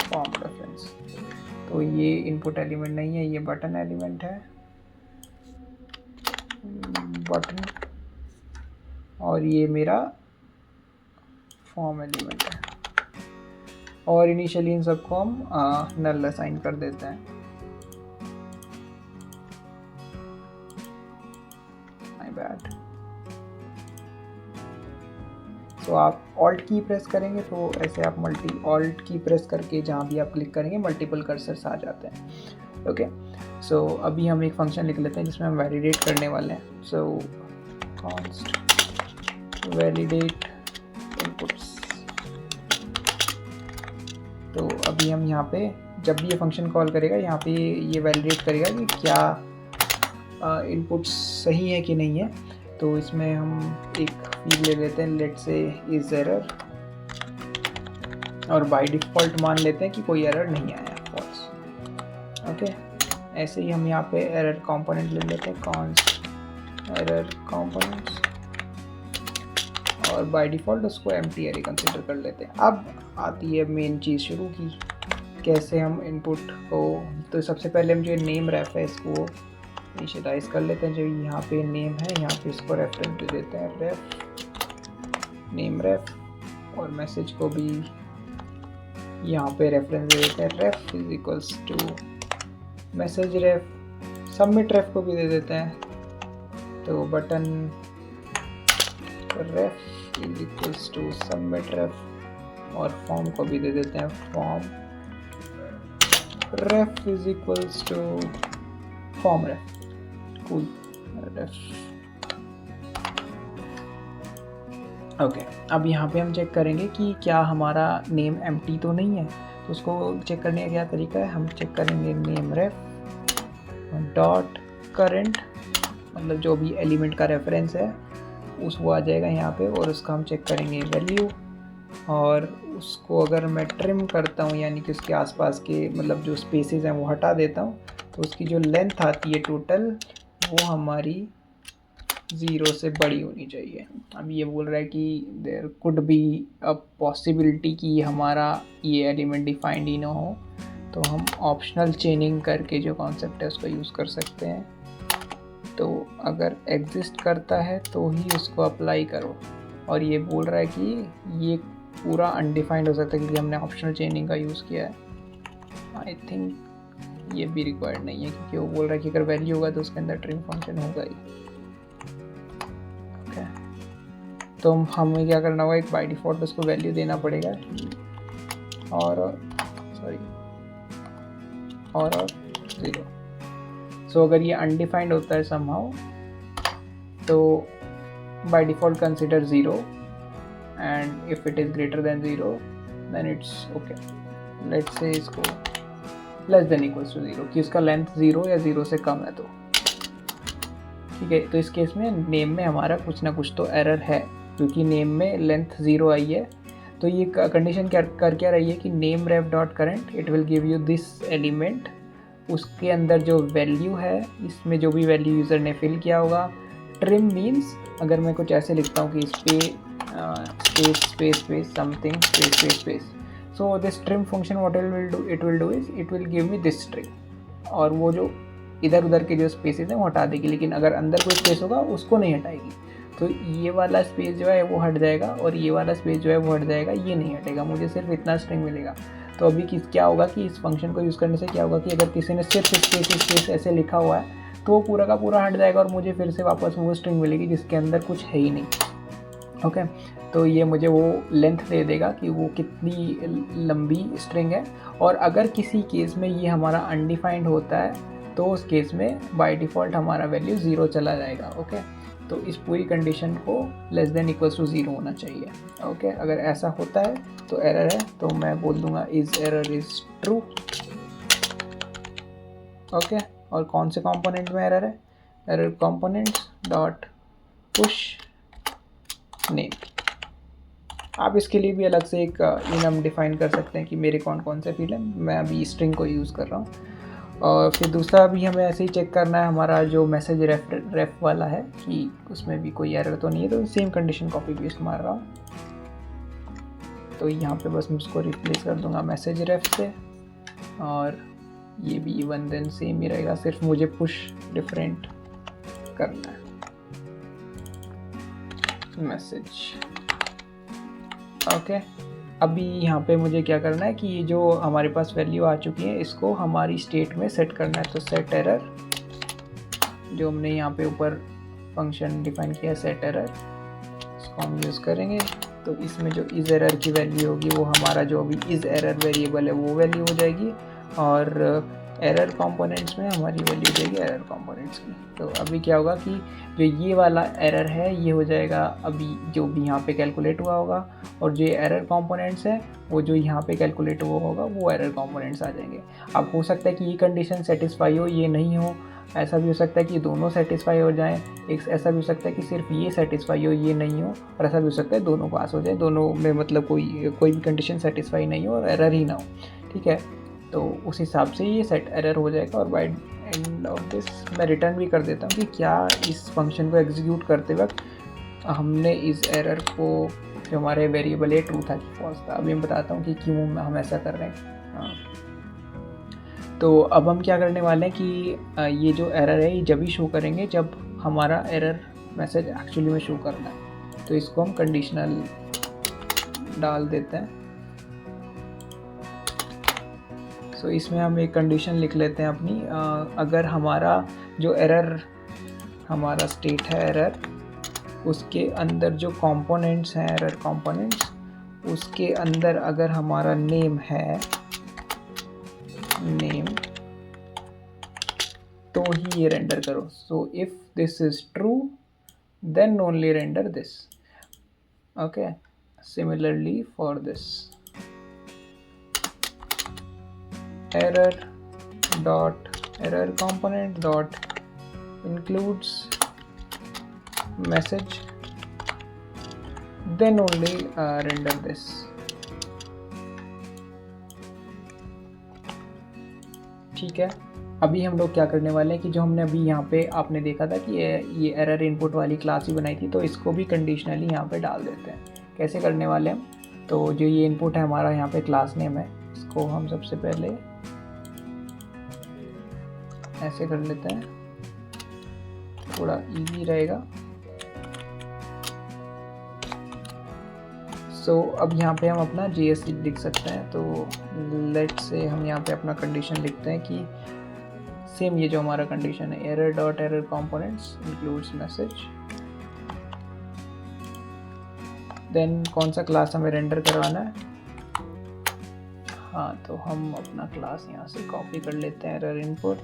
फॉर्म रेफरेंस। तो ये इनपुट एलिमेंट नहीं है, ये बटन एलिमेंट है, बटन, और ये मेरा फॉर्म एलिमेंट है। और इनिशियली इन सबको हम नल असाइन कर देते हैं। My bad. तो आप ऑल्ट की प्रेस करेंगे तो ऐसे आप ऑल्ट की प्रेस करके जहाँ भी आप क्लिक करेंगे मल्टीपल कर्सर्स आ जाते हैं। ओके, सो अभी हम एक फंक्शन लिख लेते हैं जिसमें हम वैलिडेट करने वाले हैं। सो कॉन्स्ट वैलिडेट इनपुट्स। तो अभी हम यहाँ पे जब भी ये फंक्शन कॉल करेगा यहाँ पे ये वैलिडेट करेगा कि क्या इनपुट्स सही है कि नहीं है। तो इसमें हम एक फील्ड ले लेते हैं, लेट्स से इज एरर, और बाय डिफ़ॉल्ट मान लेते हैं कि कोई एरर नहीं आया, फॉल्स। ओके, ऐसे ही हम यहाँ पे एरर कंपोनेंट ले लेते हैं, कॉन्स्ट एरर कंपोनेंट्स, और बाय डिफ़ॉल्ट उसको एम्प्टी एरे कंसिडर कर लेते हैं। अब आती है मेन चीज़ शुरू की, कैसे हम इनपुट को, तो सबसे पहले हम जो नेम रेफ है इसको इनिशियलाइज कर लेते हैं। जो यहाँ पे नेम है यहाँ पे इसको रेफरेंस दे देते हैं, रेफ नेम रेफ, और मैसेज को भी यहाँ पे रेफरेंस दे देते हैं, ref is equals to message ref. Submit ref को भी दे देते हैं, तो button ref is equals to submit ref, और फॉर्म को भी दे देते हैं, form ref is equals to form ref. Cool ref. Okay, अब यहाँ पे हम चेक करेंगे कि क्या हमारा नेम एम्प्टी तो नहीं है। तो उसको चेक करने का क्या तरीका है, हम चेक करेंगे नेम रेफ डॉट करेंट, मतलब जो भी एलिमेंट का रेफरेंस है उसको आ जाएगा यहाँ पे, और उसका हम चेक करेंगे वैल्यू, और उसको अगर मैं ट्रिम करता हूँ यानी कि उसके आसपास के मतलब जो स्पेसेस हैं वो हटा देता हूँ, तो उसकी जो लेंथ आती है टोटल वो हमारी 0 से बड़ी होनी चाहिए। अब ये बोल रहा है कि there could be a possibility कि हमारा ये एलिमेंट डिफाइंड ही ना हो, तो हम ऑप्शनल चेनिंग करके जो कॉन्सेप्ट है उसको यूज़ कर सकते हैं। तो अगर एग्जिस्ट करता है तो ही उसको अप्लाई करो, और ये बोल रहा है कि ये पूरा अनडिफाइंड हो सकता है क्योंकि हमने ऑप्शनल चेनिंग का यूज़ किया है। आई थिंक ये भी रिक्वायर्ड नहीं है, क्योंकि वो बोल रहा है कि अगर वैल्यू होगा तो उसके अंदर ट्रिम फंक्शन होगा ही। ओके, तो हमें क्या करना होगा, एक बाय डिफ़ॉल्ट उसको वैल्यू देना पड़ेगा, और 0। सो अगर ये अनडिफाइंड होता है समहाउ, तो by default consider 0, and if it is greater than 0 then it's okay. Let's say इसको लेस देन इक्वल्स टू 0, कि उसका लेंथ 0 या 0 से कम है, तो ठीक है। तो इस केस में नेम में हमारा कुछ ना कुछ तो एरर है, क्योंकि नेम में लेंथ 0 आई है। तो ये कंडीशन क्या रही है कि name ref dot current it will give you this element, उसके अंदर जो वैल्यू है इसमें जो भी वैल्यू यूज़र ने फिल किया होगा। ट्रिम मीन्स अगर मैं कुछ ऐसे लिखता हूँ कि space something space, so this trim function what it will do is it will give me this string, और वो जो इधर उधर के जो स्पेसेस हैं वो हटा देगी, लेकिन अगर अंदर कोई स्पेस होगा उसको नहीं हटाएगी। तो ये वाला स्पेस जो है वो हट जाएगा, और ये वाला स्पेस जो है वो हट जाएगा, ये नहीं हटेगा, मुझे सिर्फ इतना स्ट्रिंग मिलेगा। तो अभी क्या होगा कि इस फंक्शन को यूज़ करने से क्या होगा कि अगर किसी ने सिर्फ स्पेस ऐसे लिखा हुआ है तो वो पूरा का पूरा हट जाएगा, और मुझे फिर से वापस वो स्ट्रिंग मिलेगी जिसके अंदर कुछ है ही नहीं। ओके, तो ये मुझे वो लेंथ दे देगा कि वो कितनी लंबी स्ट्रिंग है। और अगर किसी केस में ये हमारा अनडिफाइंड होता है तो उस केस में बाय डिफ़ॉल्ट हमारा वैल्यू 0 चला जाएगा। ओके, तो इस पूरी कंडीशन को लेस देन इक्वल्स टू 0 होना चाहिए। ओके, अगर ऐसा होता है तो एरर है, तो मैं बोल दूंगा is error is true. Okay, और कौन से कंपोनेंट में एरर है, error components dot push name. आप इसके लिए भी अलग से एक इनम डिफाइन कर सकते हैं कि मेरे कौन कौन से फील्ड हैं, मैं अभी स्ट्रिंग को यूज़ कर रहा हूँ। और फिर दूसरा भी हमें ऐसे ही चेक करना है हमारा जो मैसेज रेफ वाला है कि उसमें भी कोई एरर तो नहीं है, तो सेम कंडीशन कॉपी पेस्ट मार रहा हूँ। तो यहाँ पे बस मैं उसको रिप्लेस कर दूंगा मैसेज रेफ से, और ये भी इवन देन सेम ही रहेगा, सिर्फ मुझे पुश डिफरेंट करना है मैसेज। ओके, अभी यहाँ पे मुझे क्या करना है कि ये जो हमारे पास वैल्यू आ चुकी है इसको हमारी स्टेट में सेट करना है। तो सेट एरर, जो हमने यहाँ पे ऊपर फंक्शन डिफाइन किया सेट एरर, इसको हम यूज़ करेंगे। तो इसमें जो इज एरर की वैल्यू होगी वो हमारा जो अभी इज एरर वेरिएबल है वो वैल्यू हो जाएगी, और एरर कंपोनेंट्स में हमारी वैल्यू जाएगी एरर कंपोनेंट्स की। तो अभी क्या होगा कि जो ये वाला एरर है ये हो जाएगा अभी जो भी यहाँ पे कैलकुलेट हुआ होगा, और जो एरर कंपोनेंट्स है वो जो यहाँ पे कैलकुलेट हुआ होगा वो एरर कंपोनेंट्स आ जाएंगे। अब हो सकता है कि ये कंडीशन सेटिस्फाई हो, ये नहीं हो, ऐसा भी हो सकता है कि दोनों सेटिस्फाई हो जाएं, एक ऐसा भी हो सकता है कि सिर्फ ये सेटिस्फाई हो ये नहीं हो, और ऐसा भी हो सकता है दोनों पास हो जाए, दोनों में मतलब कोई भी कंडीशन सेटिस्फाई नहीं हो और एरर ही ना हो। ठीक है, तो उस हिसाब से ये सेट एरर हो जाएगा। और बाय एंड ऑफ दिस मैं रिटर्न भी कर देता हूँ कि क्या इस फंक्शन को एग्जीक्यूट करते वक्त हमने इस एरर को, जो हमारे वेरिएबल है ट्रू था कि फॉल्स था। अभी मैं बताता हूँ कि क्यों हम ऐसा कर रहे हैं। हाँ, तो अब हम क्या करने वाले हैं कि ये जो एरर है ये जब ही शो करेंगे जब हमारा एरर मैसेज एक्चुअली में शो करना है। तो इसको हम कंडीशनल डाल देते हैं। सो इसमें हम एक कंडीशन लिख लेते हैं अपनी, अगर हमारा जो एरर, हमारा स्टेट है एरर, उसके अंदर जो कंपोनेंट्स हैं एरर कंपोनेंट्स, उसके अंदर अगर हमारा नेम है, नेम, तो ही ये रेंडर करो। So if this is true then only render this. Okay, similarly for this error dot error component dot includes message then only render this। ठीक है, अभी हम लोग क्या करने वाले हैं कि जो हमने अभी यहाँ पे आपने देखा था कि ये एरर इनपुट वाली क्लास ही बनाई थी, तो इसको भी कंडीशनली यहाँ पे डाल देते हैं। कैसे करने वाले हम, तो जो ये इनपुट है हमारा यहाँ पे क्लास नेम है, इसको हम सबसे पहले ऐसे कर लेते हैं, थोड़ा इजी रहेगा। सो अब यहाँ पे हम अपना JS लिख सकते हैं। तो लेट से हम यहाँ पे अपना कंडीशन लिखते हैं कि सेम ये जो हमारा कंडीशन है, error dot error components includes message, then कौन सा क्लास हमें रेंडर करवाना है। हाँ, तो हम अपना क्लास यहाँ से कॉपी कर लेते हैं, एरर इनपुट,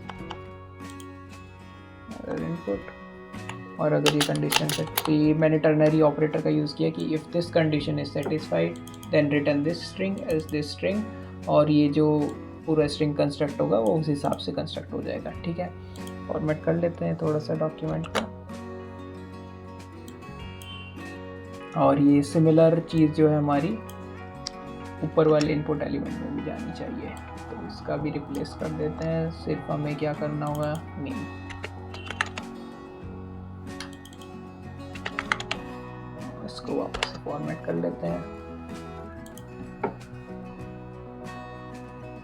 और अगर ये कंडीशन सेट, तो ये मैंने टर्नरी ऑपरेटर का यूज़ किया कि if this condition is satisfied then return this string as this string, और ये जो पूरा स्ट्रिंग कंस्ट्रक्ट होगा वो उस हिसाब से कंस्ट्रक्ट हो जाएगा। ठीक है, फॉर्मेट कर लेते हैं थोड़ा सा डॉक्यूमेंट को, और ये सिमिलर चीज़ जो है हमारी ऊपर वाले इनपुट एलिमेंट में भी जानी चाहिए, तो इसका भी रिप्लेस कर देते हैं। सिर्फ हमें क्या करना होगा, नेम, इसको वापस से फॉर्मेट कर लेते हैं।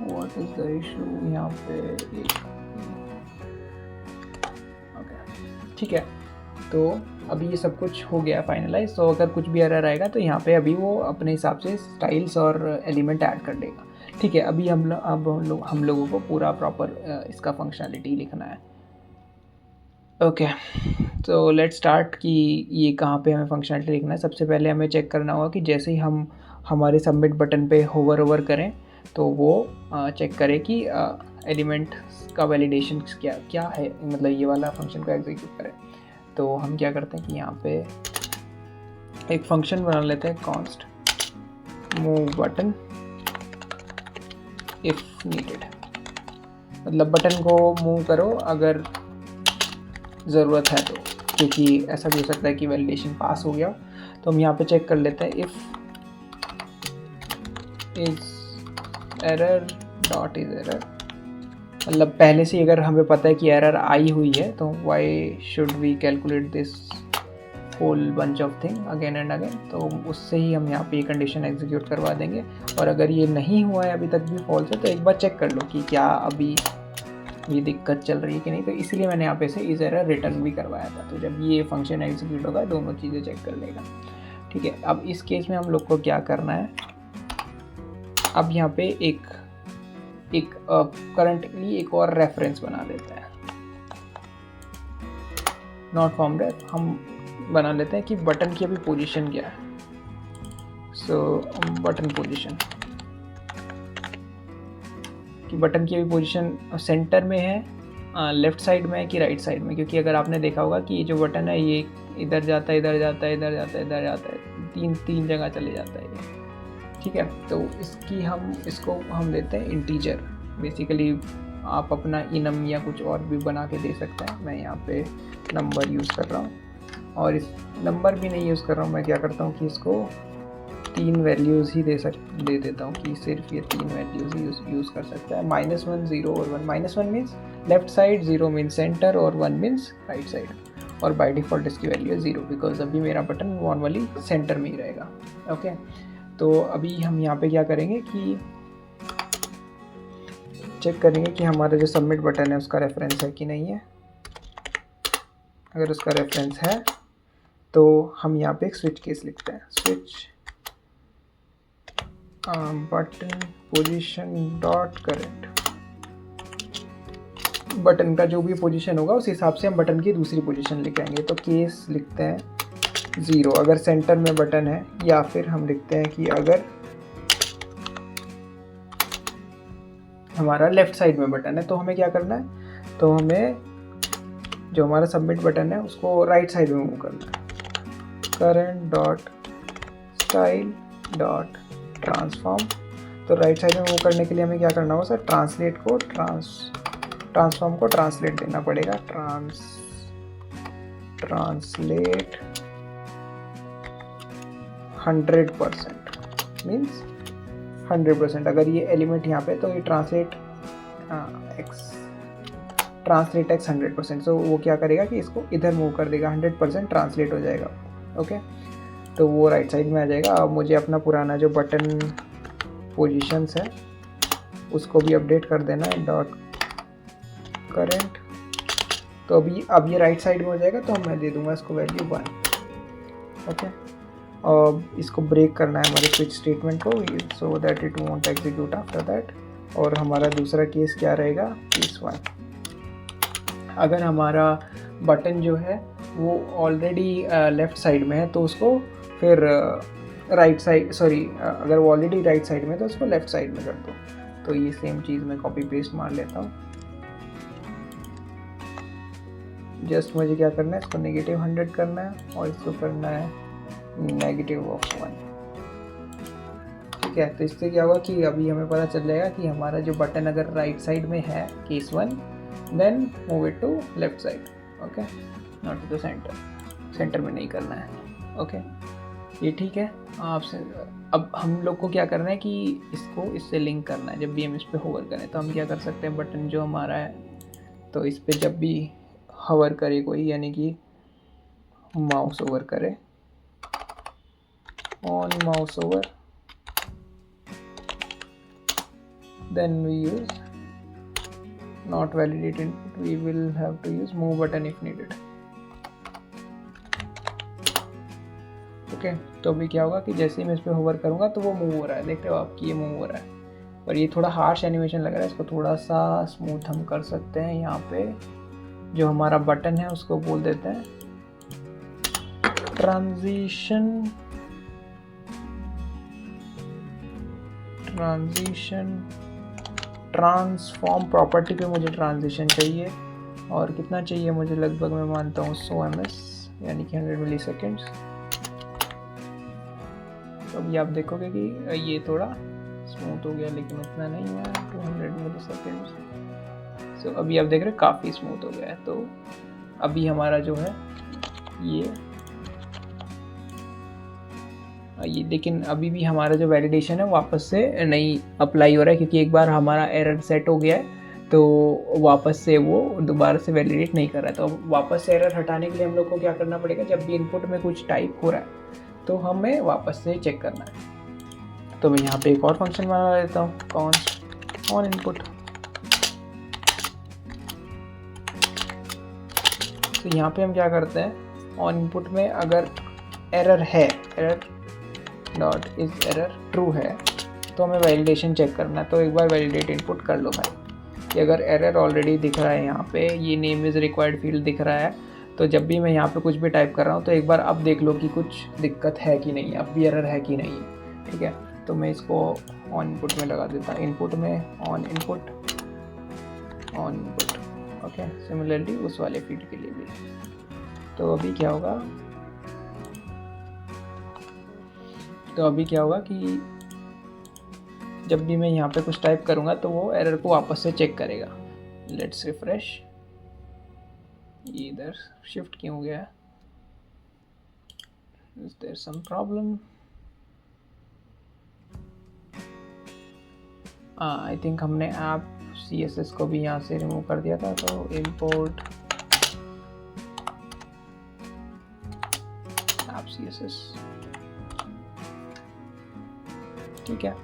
व्हाट इज द इशू यहाँ पे, ओके ठीक है। तो अभी ये सब कुछ हो गया फाइनलाइज। तो अगर कुछ भी एरर आएगा तो यहाँ पे अभी वो अपने हिसाब से स्टाइल्स और एलिमेंट ऐड कर देगा। ठीक है, अभी हम लोगों को पूरा प्रॉपर इसका फंक्शनलिटी लिखना है। ओके, तो लेट्स स्टार्ट कि ये कहाँ पे हमें फंक्शनलिटी लिखना है। सबसे पहले हमें चेक करना होगा कि जैसे ही हम हमारे सबमिट बटन पे होवर करें तो वो चेक करे कि एलिमेंट का वैलिडेशन क्या है, मतलब ये वाला फंक्शन को एग्जीक्यूट करें। तो हम क्या करते हैं कि यहाँ पे एक फंक्शन बना लेते हैं, const move button if needed, मतलब बटन को मूव करो अगर ज़रूरत है तो, क्योंकि ऐसा भी हो सकता है कि वैलिडेशन पास हो गया। तो हम यहाँ पे चेक कर लेते हैं, if is error dot is error, मतलब पहले से अगर हमें पता है कि एरर आई हुई है तो why should we calculate this whole bunch of thing again and again. तो उससे ही हम यहाँ पे ये कंडीशन एग्जीक्यूट करवा देंगे। और अगर ये नहीं हुआ है अभी तक भी फॉल्स है तो एक बार चेक कर लो कि क्या अभी ये दिक्कत चल रही है कि नहीं। तो इसलिए मैंने यहाँ पे से इज एरर रिटर्न भी करवाया था। तो जब ये फंक्शन एग्जीक्यूट होगा दोनों चीज़ें चेक कर लेगा। ठीक है, अब इस केस में हम लोग को क्या करना है, अब यहाँ पे एक करंटली एक और रेफरेंस बना लेते हैं, नॉट फॉर्म रेफ, हम बना लेते हैं कि बटन की अभी पोजीशन क्या है। सो बटन पोजीशन, कि बटन की अभी पोजीशन सेंटर में है, लेफ्ट साइड में है कि राइट साइड में, क्योंकि अगर आपने देखा होगा कि ये जो बटन है ये इधर जाता है, इधर जाता है, इधर जाता है, इधर जाता है, तीन जगह चले जाता है ये। ठीक है, तो इसको हम देते हैं इंटीजर। बेसिकली आप अपना इनम या कुछ और भी बना के दे सकते हैं। मैं यहाँ पे नंबर यूज़ कर रहा हूँ, और इस नंबर भी नहीं यूज़ कर रहा हूँ। मैं क्या करता हूँ कि इसको 3 वैल्यूज़ ही दे देता हूँ कि सिर्फ ये 3 वैल्यूज़ ही यूज़ कर सकता है। -1 0 और 1। -1 means left side, 0 means centre और 1 मीन्स राइट साइड। और बाय डिफ़ॉल्ट इसकी वैल्यू है 0 बिकॉज अभी मेरा बटन नॉर्मली सेंटर में ही रहेगा। ओके, तो अभी हम यहाँ पे क्या करेंगे कि चेक करेंगे कि हमारा जो सबमिट बटन है उसका रेफरेंस है कि नहीं है। अगर उसका रेफरेंस है तो हम यहाँ पे एक स्विच केस लिखते हैं। Switch button position dot current. Button का जो भी पोजीशन होगा उस हिसाब से हम बटन की दूसरी पोजीशन लिखेंगे। तो केस लिखते हैं 0 अगर सेंटर में बटन है, या फिर हम लिखते हैं कि अगर हमारा लेफ्ट साइड में बटन है। तो हमें क्या करना है, तो हमें जो हमारा सबमिट बटन है उसको राइट साइड में मूव करना है। Current dot style dot transform. तो राइट साइड में मूव करने के लिए हमें क्या करना होगा सर, ट्रांसलेट को ट्रांसफॉर्म को ट्रांसलेट देना पड़ेगा। Translate 100% means 100%। अगर ये एलिमेंट यहाँ पे तो ये ट्रांसलेट x 100%। सो वो क्या करेगा कि इसको इधर मूव कर देगा, 100% ट्रांसलेट हो जाएगा। ओके, तो वो राइट साइड में आ जाएगा। अब मुझे अपना पुराना जो बटन पोजीशंस है उसको भी अपडेट कर देना है। Dot current. तो अब ये राइट साइड में हो जाएगा। तो मैं दे दूंगा इसको वैल्यू 1। ओके, और इसको ब्रेक करना है हमारे स्विच स्टेटमेंट को, so that it won't execute after that. और हमारा दूसरा केस क्या रहेगा, केस 1। अगर हमारा बटन जो है वो ऑलरेडी लेफ़्ट साइड में है तो उसको फिर राइट साइड, सॉरी अगर वो ऑलरेडी राइट साइड में तो उसको लेफ़्ट साइड में कर दो। तो ये सेम चीज़ मैं कॉपी पेस्ट मार लेता हूँ। जस्ट मुझे क्या करना है, इसको -100 करना है और इसको करना है -1। ठीक है, तो इससे क्या होगा कि अभी हमें पता चल जाएगा कि हमारा जो बटन अगर राइट साइड में है case 1, then move it to left side. Okay, not to the center में नहीं करना है। ओके, ये ठीक है आपसे। अब हम लोग को क्या करना है कि इसको इससे लिंक करना है। जब भी हम इस पर होवर करें तो हम क्या कर सकते हैं, बटन जो हमारा है तो इस पर जब भी होवर करे कोई, यानी कि माउस ओवर करे, on mouse over, then we use not validate input, we will have to use move button if needed। Okay, तो अभी क्या होगा कि जैसे ही मैं इस पर होवर करूँगा तो वो मूव हो रहा है। देख रहे हो आप कि ये मूव हो रहा है, और ये थोड़ा हार्श एनिमेशन लग रहा है। इसको थोड़ा सा स्मूथ हम कर सकते हैं। यहाँ पे जो हमारा बटन है उसको बोल देते हैं ट्रांजिशन ट्रांसफॉर्म प्रॉपर्टी पे मुझे ट्रांजिशन चाहिए। और कितना चाहिए मुझे, लगभग मैं मानता हूँ 100 ms यानी कि 100 मिली सेकेंड्स। तो अभी आप देखोगे कि ये थोड़ा स्मूथ हो गया, लेकिन उतना नहीं है, 200 मिली सेकेंड्स। सो अभी आप देख रहे हैं काफ़ी स्मूथ हो गया है। तो अभी हमारा जो है ये लेकिन अभी भी हमारा जो वैलिडेशन है वापस से नहीं अप्लाई हो रहा है, क्योंकि एक बार हमारा एरर सेट हो गया है तो वापस से वो दोबारा से वैलिडेट नहीं कर रहा है। तो वापस से एरर हटाने के लिए हम लोग को क्या करना पड़ेगा, जब भी इनपुट में कुछ टाइप हो रहा है तो हमें वापस से चेक करना है। तो मैं यहाँ पे एक और फंक्शन बना लेता हूँ, कॉन्स्ट ऑन इनपुट। तो यहाँ पे हम क्या करते हैं, ऑन इनपुट में अगर एरर है, error dot is error true है, तो हमें वैलिडेशन चेक करना है। तो एक बार वैलिडेट इनपुट कर लो भाई कि अगर एरर ऑलरेडी दिख रहा है, यहाँ पे ये नेम इज़ रिक्वायर्ड फील्ड दिख रहा है, तो जब भी मैं यहाँ पे कुछ भी टाइप कर रहा हूँ तो एक बार अब देख लो कि कुछ दिक्कत है कि नहीं, अब भी एरर है कि नहीं है। ठीक है, तो मैं इसको ऑन इनपुट में लगा देता हूँ, इनपुट में ऑन इनपुट। ओके, सिमिलरली उस वाले फील्ड के लिए भी। तो अभी क्या होगा कि जब भी मैं यहाँ पे कुछ टाइप करूँगा तो वो एरर को वापस से चेक करेगा। Let's refresh. ये इधर शिफ्ट क्यों हो गया? Is there some problem? I think हमने ऐप CSS को भी यहाँ से रिमूव कर दिया था, तो import ऐप CSS। ठीक है,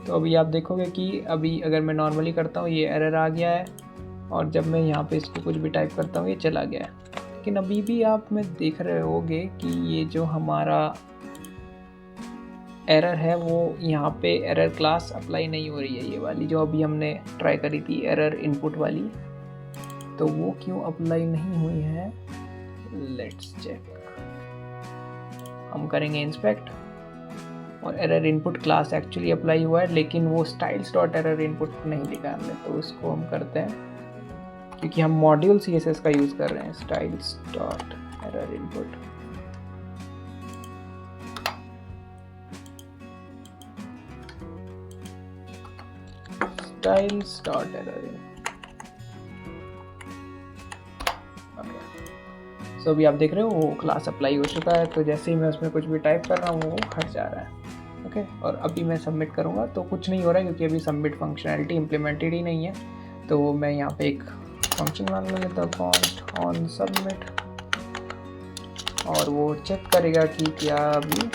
तो अभी आप देखोगे कि अभी अगर मैं नॉर्मली करता हूँ ये एरर आ गया है, और जब मैं यहाँ पे इसको कुछ भी टाइप करता हूँ ये चला गया है। लेकिन अभी भी आप में देख रहे होगे कि ये जो हमारा एरर है वो यहाँ पे एरर क्लास अप्लाई नहीं हो रही है। ये वाली जो अभी हमने ट्राई करी थी एरर इनपुट वाली, तो वो क्यों अप्लाई नहीं हुई है? Let's check. हम करेंगे इंस्पेक्ट, और error input class actually apply हुआ है, लेकिन वो स्टाइल्स डॉट एरर इनपुट नहीं लिखा हमने, तो इसको हम करते हैं क्योंकि हम मॉड्यूल CSS का यूज़ कर रहे हैं। Styles dot error input, styles dot error input. So अभी आप देख रहे हो वो क्लास अप्लाई हो चुका है, तो जैसे ही मैं उसमें कुछ भी टाइप कर रहा हूँ वो हट जा रहा है। ओके, और अभी मैं सबमिट करूँगा तो कुछ नहीं हो रहा है क्योंकि अभी सबमिट फंक्शनैलिटी इम्प्लीमेंटेड ही नहीं है। तो मैं यहाँ पे एक फंक्शन मान लेता हूँ कॉन्स्ट ऑन सबमिट, और वो चेक करेगा कि क्या अभी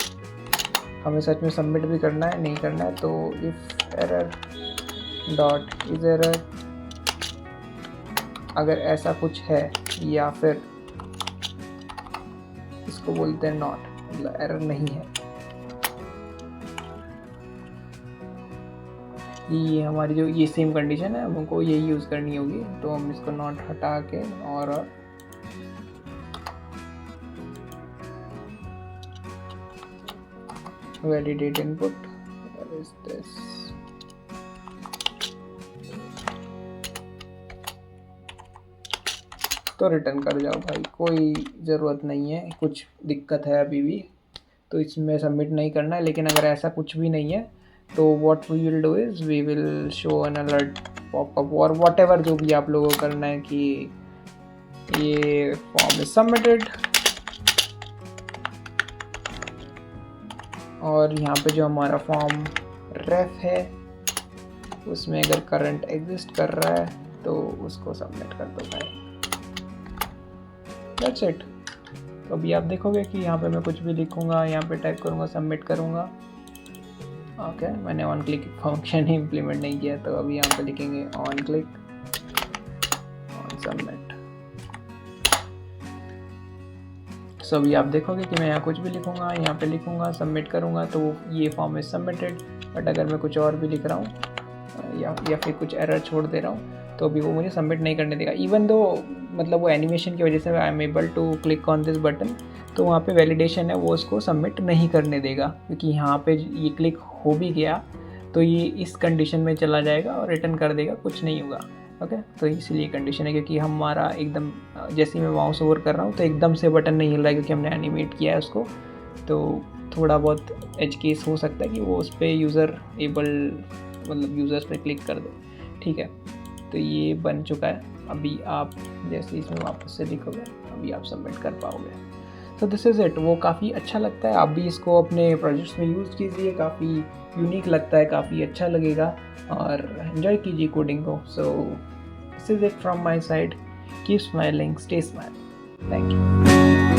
हमें सच में सबमिट भी करना है नहीं करना है। तो if error dot is error, अगर ऐसा कुछ है, या फिर इसको बोलते हैं नॉट, मतलब एरर नहीं है, ये हमारी जो ये सेम कंडीशन है हमको यही यूज़ करनी होगी। तो हम इसको नॉट हटा के और validate input, where is this? तो रिटर्न कर जाओ भाई, कोई ज़रूरत नहीं है। कुछ दिक्कत है अभी भी तो इसमें सबमिट नहीं करना है, लेकिन अगर ऐसा कुछ भी नहीं है तो what we will do is we will show an alert popup और व्हाटएवर जो भी आप लोगों को करना है कि ये फॉर्म इज सबमिटेड। और यहाँ पे जो हमारा फॉर्म रेफ है उसमें अगर करंट एग्जिस्ट कर रहा है तो उसको सबमिट कर दो भाई। That's it. तो अभी आप देखोगे कि यहाँ पे मैं कुछ भी लिखूँगा, यहाँ पे टाइप करूँगा, सबमिट करूँगा। ओके, मैंने on click function he implement नहीं किया, तो अभी यहाँ पे लिखेंगे ऑन क्लिक ऑन सबमिट। सो अभी आप देखोगे कि मैं यहाँ कुछ भी लिखूँगा, यहाँ पे लिखूँगा, सबमिट करूँगा तो ये फॉर्म इज सबमिटेड। बट अगर मैं कुछ और भी लिख रहा हूँ या फिर कुछ एरर छोड़ दे रहा हूँ तो अभी वो मुझे सबमिट नहीं करने देगा। इवन दो मतलब वो एनिमेशन की वजह से I am able to click on this button, तो वहाँ पे वैलिडेशन है वो उसको सबमिट नहीं करने देगा, क्योंकि यहाँ पे ये क्लिक हो भी गया तो ये इस कंडीशन में चला जाएगा और रिटर्न कर देगा, कुछ नहीं होगा। ओके, तो इसलिए कंडीशन है क्योंकि हमारा एकदम जैसे ही मैं माउस ओवर कर रहा हूँ तो एकदम से बटन नहीं हिल रहा है क्योंकि हमने एनिमेट किया है उसको। तो थोड़ा बहुत एज केस हो सकता है कि वो उस पर यूज़र एबल मतलब यूज़र्स पे क्लिक कर दे। ठीक है, तो ये बन चुका है। अभी आप जैसे इसमें वापस से लिखोगे अभी आप सबमिट कर पाओगे। So this is it. वो काफ़ी अच्छा लगता है, आप भी इसको अपने प्रोजेक्ट्स में यूज़ कीजिए, काफ़ी यूनिक लगता है, काफ़ी अच्छा लगेगा और एंजॉय कीजिए कोडिंग को। So this is it from my side. Keep smiling, stay smile. Thank you.